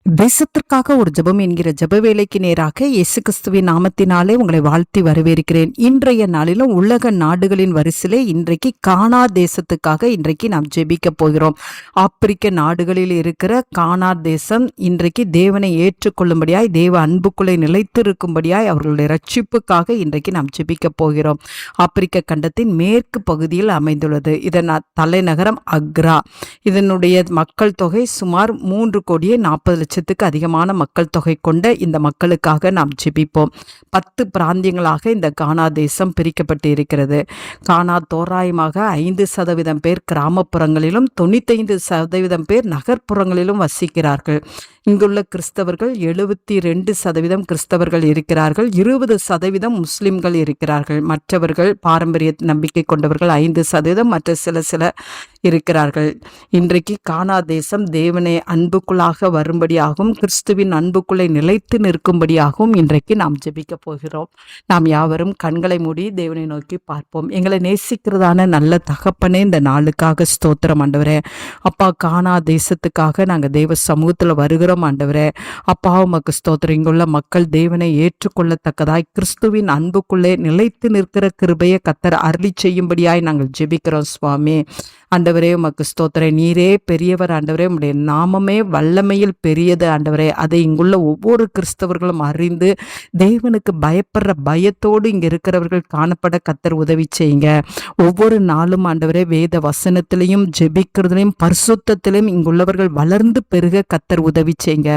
தேசத்திற்காக ஒரு ஜெபம் என்கிற ஜெப வேலைக்கு நேராக இயேசு கிறிஸ்துவின் நாமத்தினாலே உங்களை வாழ்த்தி வரவேற்கிறேன். இன்றைய நாளிலும் உலக நாடுகளின் வரிசையிலே இன்றைக்கு கானா தேசத்துக்காக இன்றைக்கு நாம் ஜெபிக்க போகிறோம். ஆப்பிரிக்க நாடுகளில் இருக்கிற கானா தேசம் இன்றைக்கு தேவனை ஏற்றுக்கொள்ளும்படியாய், தேவ அன்புக்குள்ளே நிலைத்திருக்கும்படியாய், அவர்களுடைய ரட்சிப்புக்காக இன்றைக்கு நாம் ஜெபிக்க போகிறோம். ஆப்பிரிக்க கண்டத்தின் மேற்கு பகுதியில் அமைந்துள்ளது. இதன் தலைநகரம் அக்ரா. இதனுடைய மக்கள் தொகை சுமார் 3,40,00,000 அதிகமான மக்கள் தொகை கொண்ட இந்த மக்களுக்காக நாம் ஜெபிப்போம். 10 பிராந்தியங்களாக இந்த கானா தேசம் பிரிக்கப்பட்டு இருக்கிறது. கானா தோராயமாக 5% பேர் கிராமப்புறங்களிலும் 95% பேர் நகர்ப்புறங்களிலும் வசிக்கிறார்கள். இங்குள்ள கிறிஸ்தவர்கள் 72% கிறிஸ்தவர்கள் இருக்கிறார்கள். 20% முஸ்லிம்கள் இருக்கிறார்கள். மற்றவர்கள் பாரம்பரிய நம்பிக்கை கொண்டவர்கள் 5%, மற்ற சில இருக்கிறார்கள். இன்றைக்கு கானா தேசம் தேவனை அன்புக்குள்ளாக வரும்படியாகவும் கிறிஸ்துவின் அன்புக்குள்ளே நிலைத்து நிற்கும்படியாகவும் இன்றைக்கு நாம் ஜெபிக்க போகிறோம். நாம் யாவரும் கண்களை மூடி தேவனை நோக்கி பார்ப்போம். எங்களை நேசிக்கிறதான நல்ல தகப்பனே, இந்த நாளுக்காக ஸ்தோத்திரம் ஆண்டவரே. அப்பா, கானா தேசத்துக்காக நாங்கள் தேவ சமூகத்தில் வருகிறோம் ஆண்டவரே. அப்பா, உமக்கு ஸ்தோத்திரம். இங்குள்ள மக்கள் தேவனை ஏற்றுக்கொள்ளத்தக்கதாய் கிறிஸ்துவின் அன்புக்குள்ளே நிலைத்து நிற்கிற கிருபையை கர்த்தர் அருளி செய்யும்படியாய் நாங்கள் ஜெபிக்கிறோம் சுவாமி. ஆண்டவரே, உமக்கு ஸ்தோத்திரம். நீரே பெரியவர் ஆண்டவரே. உம்முடைய நாமமே வல்லமையில் பெரியது ஆண்டவரே. அதை இங்குள்ள ஒவ்வொரு கிறிஸ்தவர்களும் அறிந்து தேவனுக்கு பயப்படுற பயத்தோடு இங்கே இருக்கிறவர்கள் காணப்பட கர்த்தர் உதவி செய்யுங்க. ஒவ்வொரு நாளும் ஆண்டவரே வேத வசனத்திலையும் ஜெபிக்கிறதுலையும் பரிசுத்தத்திலையும் இங்குள்ளவர்கள் வளர்ந்து பெருக கர்த்தர் உதவி செய்யுங்க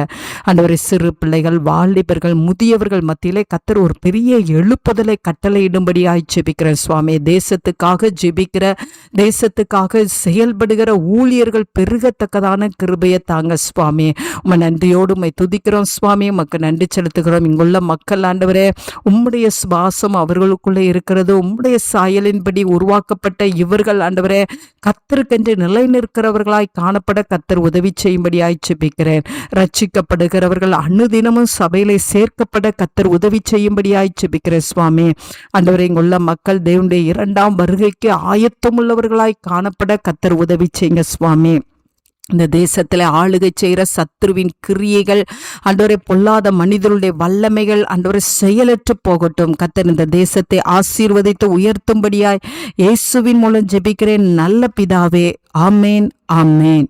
ஆண்டவரே. சிறு பிள்ளைகள், வாலிபர்கள், முதியவர்கள் மத்தியிலே கர்த்தர் ஒரு பெரிய எழுப்புதலை கட்டளையிடும்படியாய் ஜெபிக்கிறேன் சுவாமி. தேசத்துக்காக ஜெபிக்கிற, தேசத்துக்காக செயல்படுகிற ஊழியர்கள் பெருகத்தக்கதான கிருபையை தாங்க சுவாமி. உம்மை நன்றியோடு உம்மை துதிக்கிறோம் சுவாமி. உமக்கு நன்றி செலுத்துகிறோம். இங்குள்ள மக்கள் ஆண்டவரே, உம்முடைய சுவாசம் அவர்களுக்குள்ளே இருக்கிறது. உம்முடைய சாயலின்படி உருவாக்கப்பட்ட இவர்கள் ஆண்டவரே கர்த்தருக்கென்று நிலை நிற்கிறவர்களாய் காணப்பட கர்த்தர் உதவி செய்யும்படியாய் ஜெபிக்கிறேன். ரட்சிக்கப்படுகிறவர்கள் அனுதினமும் சபையிலே சேர்க்கப்பட கர்த்தர் உதவி செய்யும்படியாய் ஜெபிக்கிறேன் சுவாமி. ஆண்டவரே, இங்குள்ள மக்கள் தேவனுடைய 2ஆம் வருகைக்கு ஆயத்தமுள்ளவர்களாய் காணப்பட கர்த்தர் உதவி செய்யுங்க சுவாமி. இந்த தேசத்தில் ஆளுகை செய்கிற சத்ருவின் கிரியைகள் ஆண்டவரே, பொல்லாத மனிதருடைய வல்லமைகள் ஆண்டவரே செயலற்று போகட்டும். கர்த்தர் இந்த தேசத்தை ஆசீர்வதித்து உயர்த்தும்படியாய் இயேசுவின் மூலம் ஜெபிக்கிறேன் நல்ல பிதாவே. ஆமேன், ஆமேன்.